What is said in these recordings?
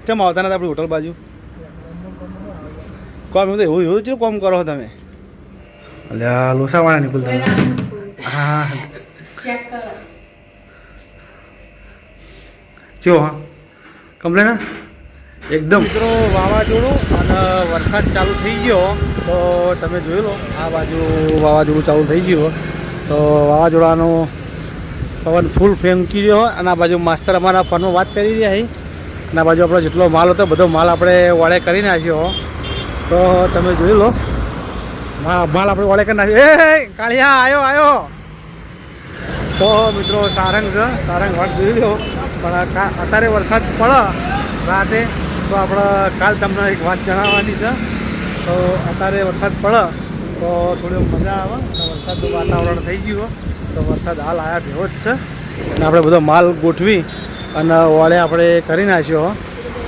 ચમ આવતા નથી આપણી હોટલ બાજુ કોમ એવું એવું એવું જ કોમ કરો તમે અલ્યા લોસાવાળા નીકળતા હા ચો હા કમ્પ્લેન એકદમ મિત્રો વાવાઝોડું અને વરસાદ ચાલુ થઈ ગયો તો તમે જોઈ લો આ બાજુ વાવાઝોડું ચાલુ થઈ ગયું તો વાવાઝોડાનો પવન ફૂલ ફેંકી રહ્યો અને આ બાજુ માસ્તર અમારા ફોનમાં વાત કરી રહ્યા છે અને આ બાજુ આપણો જેટલો માલ હતો બધો માલ આપણે વળે કરી નાખ્યો તો તમે જોઈ લો માલ આપણે વળે કરી નાખ્યો એ કાળિયા આવ્યો તો મિત્રો સારંગ છે સારંગ વાત જોઈ લો પણ અત્યારે વરસાદ પડે રાતે તો આપણે કાલ તમને એક વાત જણાવવાની છે તો અત્યારે વરસાદ પડે તો થોડી મજા આવે તો વરસાદનું વાતાવરણ થઈ ગયું તો વરસાદ હાલ આવ્યા ભેવો જ છે અને આપણે બધો માલ ગોઠવી અને વાળે આપણે કરી નાખ્યો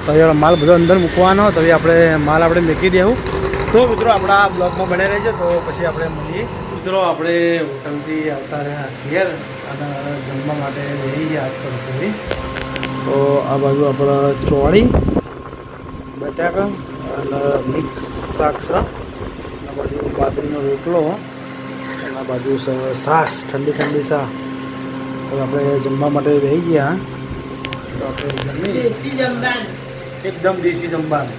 તો એ માલ બધો અંદર મૂકવાનો તો એ આપણે માલ આપણે મૂકી દેવું તો મિત્રો આપણા બ્લોગમાં બને રહેજો તો પછી આપણે મળીએ મિત્રો આપણે હોટલથી આવતા રહ્યા ઘેર અને જમવા માટે રહી ગયા આજકાલ તો આ બાજુ આપણે ચોળી બટાકા અને મિક્સ શાક છે આ બાજુ બાજરીનો રોટલો અને આ બાજુ છાશ ઠંડી ઠંડી શાક તો આપણે જમવા માટે રહી ગયા તો આપણે એકદમ દેશી જમવાનું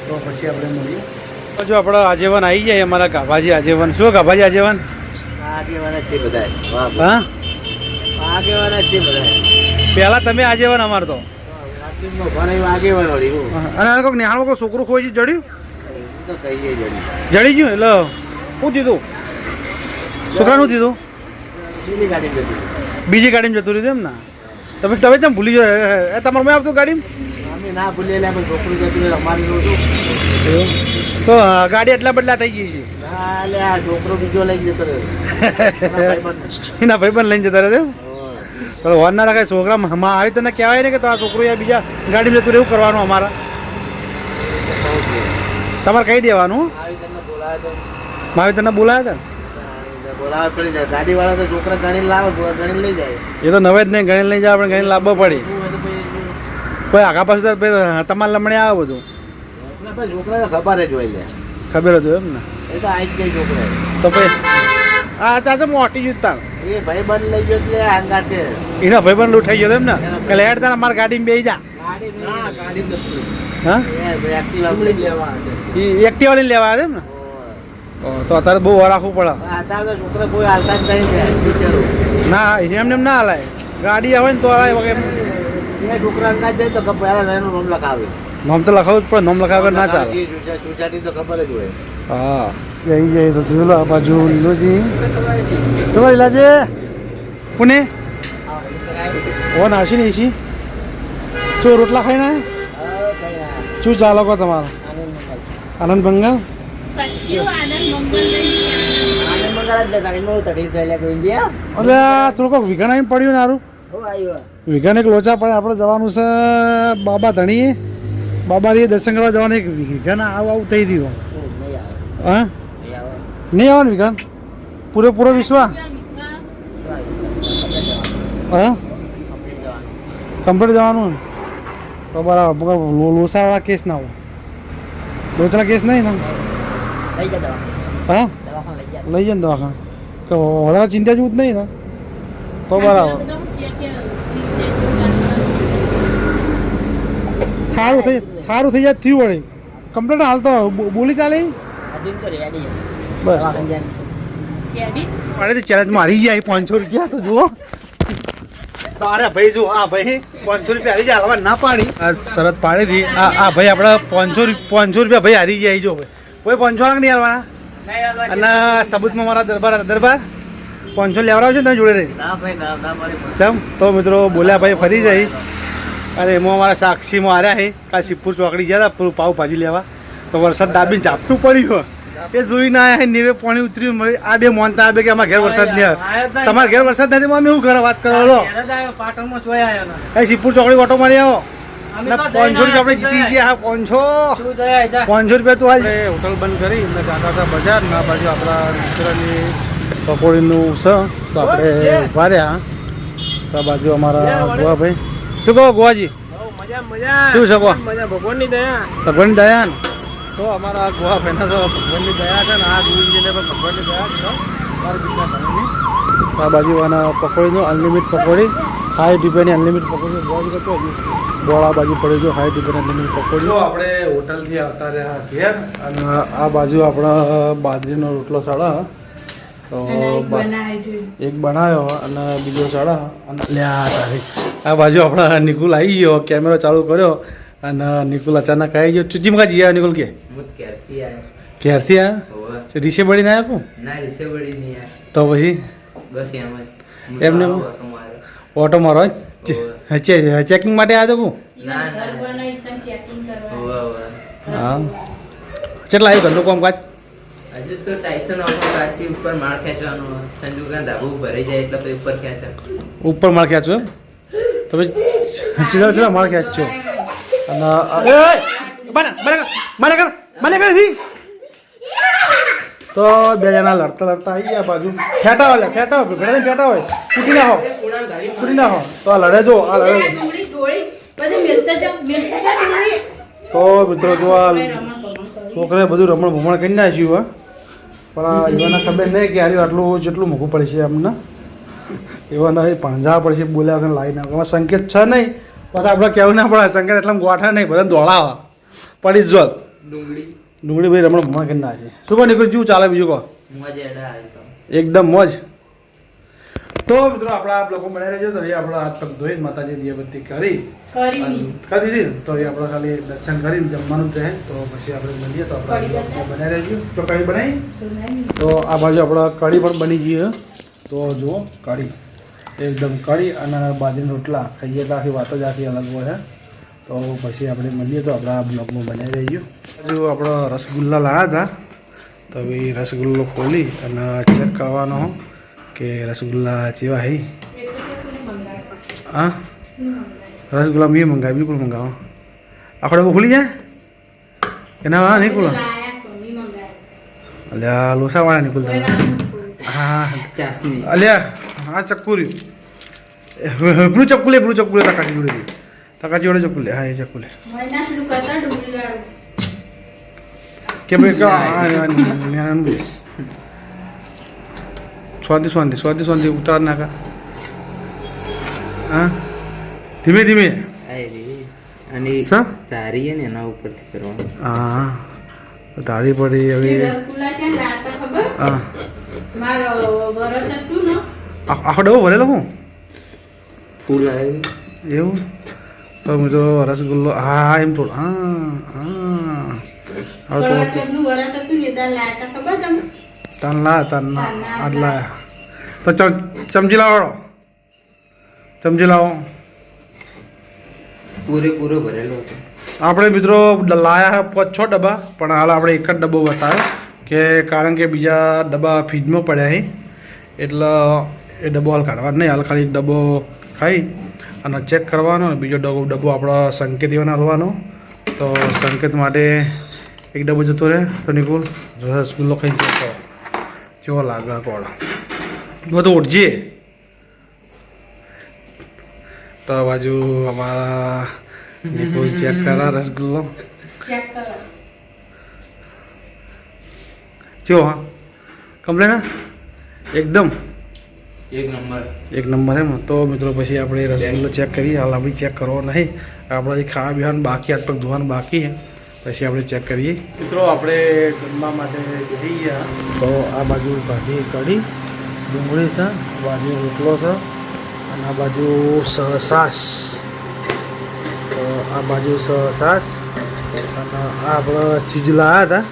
તો પછી આપણે મળીએ જો આપણે આજીવન આવી જાય અમારા ગાભાજી આજીવન શું ગાભાજી આજીવન આગેવાના છે બધા હા આગેવાના છે બધા પહેલા તમે આજીવન અમાર તો આગેવાન વળી અને કોઈક નિહાળમાં કોઈ છોકરું ખોઈ જડ્યું તો કહીએ જડી ગયું એટલે શું દીધું છોકરાનું દીધું બીજી ગાડીમાં જતું રહ્યું એમ ને તમે તમે તેમ ભૂલી જાય તમારે મેં આવતું ગાડીમાં અમે ના ભૂલીએ પણ છોકરું જતું અમારી નહોતું તો ગાડી એટલા બદલા થઈ ગઈ છે એટલે આ છોકરો બીજો લઈ જતો રહ્યો એના ભાઈ પણ લઈને જતા રહે તો હોર્ન ના રાખે છોકરા માં આવી તને કહેવાય ને કે તો આ છોકરો યા બીજા ગાડીમાં જતું રહેવું કરવાનું અમારા તમારે કહી દેવાનું માવી તને બોલાયા હતા ગાડી વાળા તો છોકરા ગણી લાવે ગણી લઈ જાય એ તો નવે જ નહીં ગણી લઈ જાય આપણે ગણી લાવવા પડે કોઈ આગા પાછું તમારે લમણે આવે બધું છોકરા ખબર જ હોય લે ખબર જ હોય એમ ને એ તો આવી જ ગઈ છોકરા તો પછી આ ચાચા મોટી જૂતા એ ભાઈ બંધ લઈ ગયો એટલે હંગાતે એના ભાઈ પણ લૂંટાઈ ગયો એમ ને કે લેટ તારા મારા ગાડીમાં બેસી જા હા એક્ટિવા લઈને લેવા આવે એમ ને તો અત્યારે બહુ રાખવું પડે અત્યારે તો છોકરા કોઈ હાલતા જ નહીં ના એમને એમ ના હલાય ગાડી આવે ને તો હલાય વગેરે છોકરા અંગાત જાય તો પહેલા એનું નામ લખાવે નામ તો લખાવું જ પડે નામ લખાવે ના ચાલે ચૂચાટી તો ખબર જ હોય હા જઈ જાય તો જોઈ લો આ બાજુ લીલોજી શું લીલાજી પુણે ઓ નાસી ને એસી શું રોટલા ખાઈ ના શું ચાલો કહો તમારો આનંદ બંગાળ એટલે થોડુંક વિઘાન આવીને પડ્યું ને સારું વિઘાન એક લોચા પડે આપણે જવાનું છે બાબા ધણીએ બાબારીએ દર્શન કરવા જવાનું એક વિઘાન આવું થઈ ગયું હા નહીં આવવાનું વિઘાન પૂરેપૂરો વિશ્વાસ હા કમ્પ્લીટ જવાનું તો બરાબર લોસાવાળા કેસ ના હોય લોચા કેસ નહીં ને હા લઈ જાય ને દવાખાને કે વધારે ચિંતા જેવું જ નહીં ને તો બરાબર સારું થઈ જાય થયું વળી કમ્પ્લેટ હાલ તો બોલી ચાલે બસ અરે ચેલેન્જમાં હારી જાય 500 રૂપિયા તો જુઓ અરે ભાઈ જો આ ભાઈ 500 રૂપિયા હારી જાય ના પાડી આ શરત પાડી હતી આ ભાઈ આપણે 500 રૂપિયા ભાઈ હારી જાય જો કોઈ 500 નહીં હાલવાના અને સબૂતમાં મારા દરબાર 500 લેવડાવજો ને તમે જોડે રહી ચમ તો મિત્રો બોલ્યા ભાઈ ફરી જાય અરે એમાં અમારા સાક્ષીમાં હાર્યા છે કાલ સિપ્પુર ચોકડી ગયા હતા પાવભાજી લેવા તો વરસાદ દાબીને ઝાપટું પડ્યું એ જોઈ ના આવ્યા નીવે પાણી ઉતર્યું મળી આ બે મોનતા આવે કે અમારા ઘેર વરસાદ નહીં આવે તમારા ઘેર વરસાદ નથી અમે શું કરે વાત કરો એ સિપ્પુર ચોકડી ઓટો મારી આવો 500 રૂપિયા આપણે જીતી ગયા 500 રૂપિયા તો હાલ હોટલ બંધ કરી એમને કાકા બજાર ના બાજુ આપણા મિત્રની પકોડીનું છે તો આપણે ઉભા રહ્યા તો બાજુ અમારા ગોવાભાઈ શું કહો ગોવાજી શું શકો મજા ભગવાનની દયા. ભગવાનની દયા ને તો અમારા ગોવા ભાઈના તો ભગવાનની દયા છે ને આ ગુરુજીને પણ ભગવાનની દયા છે મારી બીજા ઘણી આ બાજુ આના પકોડીનું અનલિમિટ પકોડી હાઈ ડીપેની અનલિમિટ પકોડી બહુ જ હતો બોળ આ બાજુ પડે જો હાઈ ડીપેની અનલિમિટ પકોડી તો આપણે હોટલથી આવતા રહ્યા ઘેર અને આ બાજુ આપણા બાજરીનો રોટલો સાડા તો એક બનાવ્યો અને બીજો સાડા અને લ્યા તારી આ બાજુ આપણા નિકુલ આવી ગયો કેમેરો ચાલુ કર્યો અને નિકુલ અચાનક આવી ગયો ચૂચીમાં જઈ આવ્યો નિકુલ કે ક્યારથી આવ્યો રીસે બળીને આવ્યો તો પછી એમને ઓટો મારો ચેકિંગ માટે આવ્યો તું હા કેટલા આવ્યું ઘરનું કામકાજ હજુ તો ટાઈસન ઓટો પાછી ઉપર માળ ખેંચવાનો સંજુકા ધાબુ ભરાઈ જાય એટલે પછી ઉપર ખેંચા ઉપર માળ ખેંચો એમ તો પછી સીધા માળ ખેંચો અને તો બે જણા લડતા લડતા આવી ગયા બાજુ ફેટા હોય ફેટા હોય ઘણા ફેટા હોય ફૂટી નાખો તો આ લડે જો આ લડે તો મિત્રો જો આ છોકરાએ બધું રમણ ભમણ કરી નાખ્યું હા પણ એવાને ખબર નહીં કે યાર આટલું જેટલું મોંઘું પડશે અમને એવાના એ પાંજા પડશે બોલ્યા વગર લાવી નાખો સંકેત છે નહીં પછી આપણે કહેવું ના પડે સંકેત એટલા ગોઠા નહીં બધા દોડાવા પડી જ જોત ડુંગળી ભાઈ રમણ ભમણ કરી નાખે શું કહો નીકળી જેવું ચાલે બીજું કહો એકદમ મોજ તો મિત્રો આપણા આપ લોકો બનાવી રહેજો તો એ આપણા હાથ પગ ધોઈ માતાજી દીવાબત્તી કરી દીધી તો એ આપણે ખાલી દર્શન કરીને જમવાનું જ રહે તો પછી આપણે મળીએ તો આપણે બનાવી રહેજો તો કઢી બનાવી તો આ બાજુ આપણે કઢી પણ બની ગઈ તો જુઓ કઢી એકદમ કઢી અને બાજરીના રોટલા ખાઈએ તો આખી વાત જ આખી અલગ હોય તો પછી આપણે મળીએ તો આપણા બ્લોગમાં બનાવી રહીજો હજુ આપણો રસગુલ્લા લાવ્યા હતા તો હવે રસગુલ્લો ખોલી અને ચેક કરવાનો કે રસગુલ્લા જેવા હે હા રસગુલ્લા મેં મંગાવ્યું બિલકુલ મંગાવો આખો ડબ્બો ખુલી જાય એના હા નહીં ખુલો અલ્યા લોસાવાળા નહીં ખુલતા હા અલ્યા હા ચક્કુ રહ્યું પેલું ચક્કુ લે તકાજી જોડે તકાજી જોડે ચક્કુ લે હા એ ચક્કુ લે કે ભાઈ સ્વાદી ઉતાર નાખા હા ધીમે ધીમે અને તારી ને એના ઉપરથી કરવાનું હા તાળી પડી હવે હા આખો ડબ્બો ભરેલો હું ફૂલ આવ્યું એવું તો મિત્રો રસગુલ્લો હા એમ થોડું હા તનલા આટલા તો ચમચી લાવો પૂરેપૂરો ભરેલો હતો આપણે મિત્રો લાયા 5-6 ડબ્બા પણ હાલ આપણે એક જ ડબ્બો બતાવ્યો કે કારણ કે બીજા ડબ્બા ફ્રીજમાં પડ્યા છે એટલે એ ડબ્બો હાલ કાઢવા નહીં હાલ ખાલી ડબ્બો ખાઈ અને ચેક કરવાનો ને બીજો ડબ્બો આપણો સંકેત એવાના લેવાનો તો સંકેત માટે એક ડબ્બો જતો રહે તો નિકુલ રસગુલ્લો ખાઈ જતો કેવો લાગે કોળ બધું ઉઠજે તો બાજુ અમારા નિકુલ ચેક કરા રસગુલ્લો ચો હા કમ્પ્લેન એકદમ એક નંબર એમ તો મિત્રો પછી આપણે રસગુલ્લો ચેક કરીએ હાલ આપણે ચેક કરવો નહીં આપણે જે ખાવા પીવાનું બાકી હાથ પગ ધોવાનું બાકી છે પછી આપણે ચેક કરીએ મિત્રો આપણે જમવા માટે જઈ ગયા તો આ બાજુ ભાજી કઢી ડુંગળી છે આ બાજુ રોટલો છે અને આ બાજુ છાશ તો આ બાજુ છાશ અને આ આપણે ચીજ લાવ્યા હતા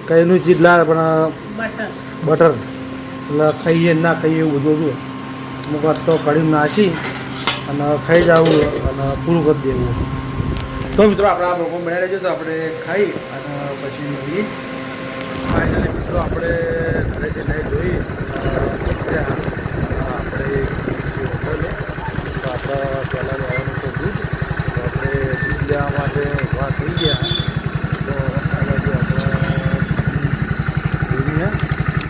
કઈનું ચીજ લાવ્યા પણ બટર એટલે ખાઈએ ના ખાઈએ એવું બધું હતું અમુક વાર તો કઢી નાસી અને ખાઈ જવું અને પૂરું કરી દેવું તો મિત્રો આપણે આ લોકો બનાવી લેજો તો આપણે ખાઈ અને પછી મળીએ ફાઇનલી મિત્રો આપણે ઘરે જઈને જોઈ આપણે હોટલે તો આપણે પહેલાં લેવાનું તો દૂધ તો આપણે દૂધ લેવા માટે ઊભા થઈ ગયા તો આ બાજુ આપણે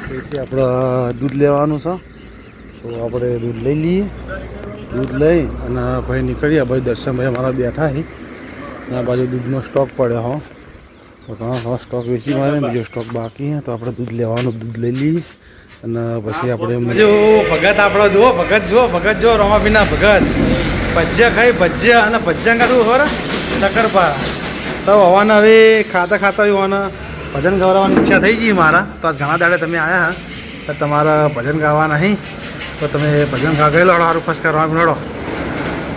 તેથી આપણે દૂધ લેવાનું છે તો આપણે દૂધ લઈ લઈએ દૂધ લઈ અને ભાઈ નીકળીએ ભાઈ દર્શનભાઈ અમારા બેઠા છે અને આ બાજુ દૂધનો સ્ટોક પડ્યો હો, તો ઘણો સ્ટોક વેચી મારે, બીજો સ્ટોક બાકી તો આપણે દૂધ લેવાનું, દૂધ લઈ લઈએ અને પછી આપણે જો ભગત આપણો જુઓ, ભગત જો રમાપીના ભગત ભજીયા ખાઈ, ભજીયા અને ભજીયા કાઢું ખબર શક્કરપારા. તો હવાના હવે ખાતા હોવાના ભજન ગાવાની ઈચ્છા થઈ ગઈ મારા. તો આજ ઘણા દાડે તમે આવ્યા તો તમારા ભજન ગાવા નહીં, તો તમે ભજન ગા ગયેલો સારું ફર્સ્ટ કરવા લડો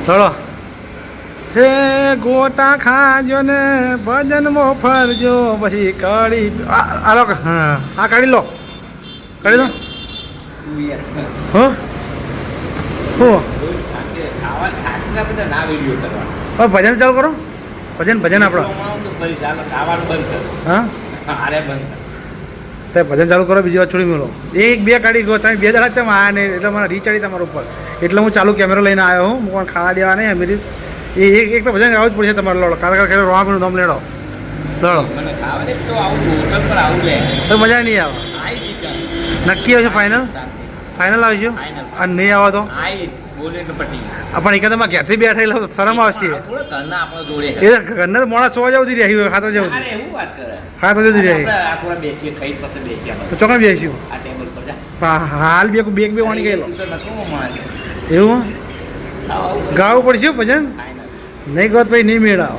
લડો હે ગોટા ખાજો ને ભજનમાં ફરજો, પછી કઢી આ લો, હા કાઢી લો હો હો ભજન ચાલુ કરો, ભજન આપણો હા તો ભજન ચાલુ કરો, બીજી વાત છોડી મેળો. એક બે કાઢી ગયો, તમે 2 દાડા ચમ આવ્યા નહીં એટલે મને રીચાડી તમારા ઉપર, એટલે હું ચાલુ કેમેરો લઈને આવ્યો હું, પણ ખાવા દેવા નહીં અમેરી. એક તો ભજન આવવું જ પડશે તમારે લડો, કારણ રોમાપીનું નામ લેડો લડો તો મજા નહીં આવે. નક્કી આવશે ફાઇનલ આવશે અને નહીં આવો તો પણ એક તમે ઘેરથી બેઠેલા શરમ આવશે. એ ઘરના મોડા 6 વાગ્યા સુધી રહી હોય, 7 વાગ્યા સુધી રહી તો ચોકન બેસીશું. હાલ બે વાણી ગયેલો એવું ગાવું પડશે ભજન, નહીં ગયો પછી નહીં મેળાવો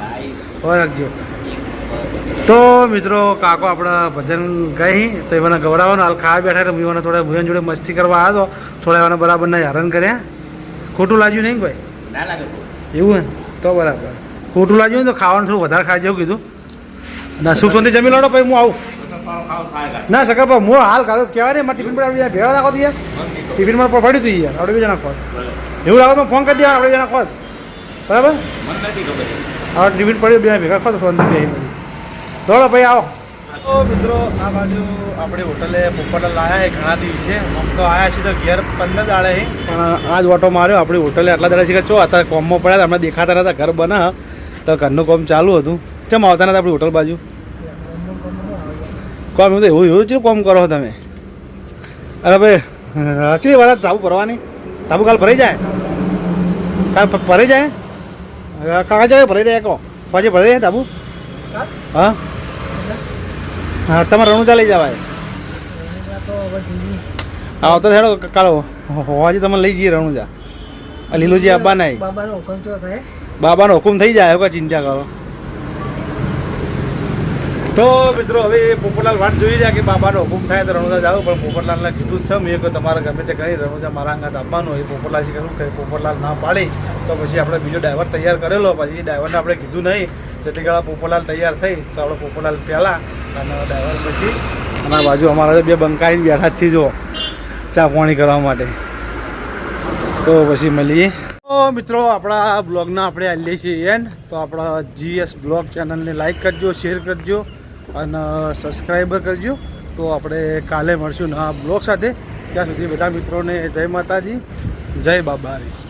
રાખજો. તો મિત્રો કાકો આપણા ભજન ગઈ તો એ મને ગવડાવવાનો, હાલ ખાવા બેઠા એટલે મને થોડા ભુજન જોડે મસ્તી કરવા આવ્યો, થોડા એવાને બરાબર ના હેરાન કર્યા. ખોટું લાગ્યું નહીં કોઈ એવું ને તો બરાબર, ખોટું લાગ્યું ને તો ખાવાનું થોડું વધારે ખાઈ જવું કીધું ના. સુખ શાંતિ જમી લડો પછી હું આવું ના સકા હું હાલ કાઢો કહેવાય ને મારે ટિફિન પર આપણે ભેળા નાખો યાર, ટિફિનમાં પડ્યું હતું યાર, આપણે 2 જણા ખોત એવું લાગે ફોન કરી દેવા, આપણે 2 જણા ખોત બરાબર. હવે ટિફિન પડ્યું 2 ભેગા ખોત શાંતિ બે દોડો ભાઈ આવો. તો મિત્રો આ બાજુ આપણે હોટલે પોપટલાલ લાયા ઘણા દિવસે, આમ તો આવ્યા છીએ તો ઘેર 15 દાડે પણ આ જ ઓટો માર્યો આપણી હોટલે. આટલા દાડા છે કે ચો અત્યારે કોમમાં પડ્યા, હમણાં દેખાતા નતા, ઘર બના તો ઘરનું કામ ચાલુ હતું. ચમ આવતા નતા આપણી હોટલ બાજુ કોમ એવું તો એવું જ કોમ કરો તમે? અરે ભાઈ હચી વાર તાબુ ભરવાની, તાબુ કાલ ભરાઈ જાય, કાલ ભરાઈ જાય, કાકા જાય ભરાઈ જાય, કહો પછી ભરાઈ જાય તાબુ. હા હા તમારે રણુજા લઈ જવાય, આવતા હેડો કાલો હોવાજી તમે લઈ જઈએ રણુજા. લીલુજી આપવા નહીં, બાબાનો હુકમ થઈ જાય, કોઈ ચિંતા કરો. તો મિત્રો હવે પોપટલાલ વાત જોઈ રહ્યા કે બાબાનો હુકમ થાય તો રણુજા જાવ, પણ પોપટલાલને કીધું જ છે મેં કે તમારે ગમે તે કરી રણુજા મારા અંગાત આપવાનું હોય. પોપટલાલજી કહ્યું કે પોપટલાલ ના પાડી તો પછી આપણે બીજો ડ્રાઈવર તૈયાર કરેલો, પછી ડ્રાઈવરને આપણે કીધું નહીં, જેટલી ગાળા પોપટલાલ તૈયાર થઈ તો આપણે પોપટલાલ પહેલાં અને ડ્રાઈવર પછી. અને આ બાજુ અમારા 2 બંકાઈને બેઠા જ છીએ જો ચા પાણી કરવા માટે. તો પછી મળીએ. તો મિત્રો આપણા બ્લોગના આપણે આવીએ છીએ એન્ડ. તો આપણા GS બ્લોગ ચેનલને લાઈક કરજો, શેર કરજો અને સબસ્ક્રાઈબર કરજો. તો આપણે કાલે મળશું નવા બ્લોગ સાથે. ત્યાં સુધી બધા મિત્રોને જય માતાજી, જય બાબારી.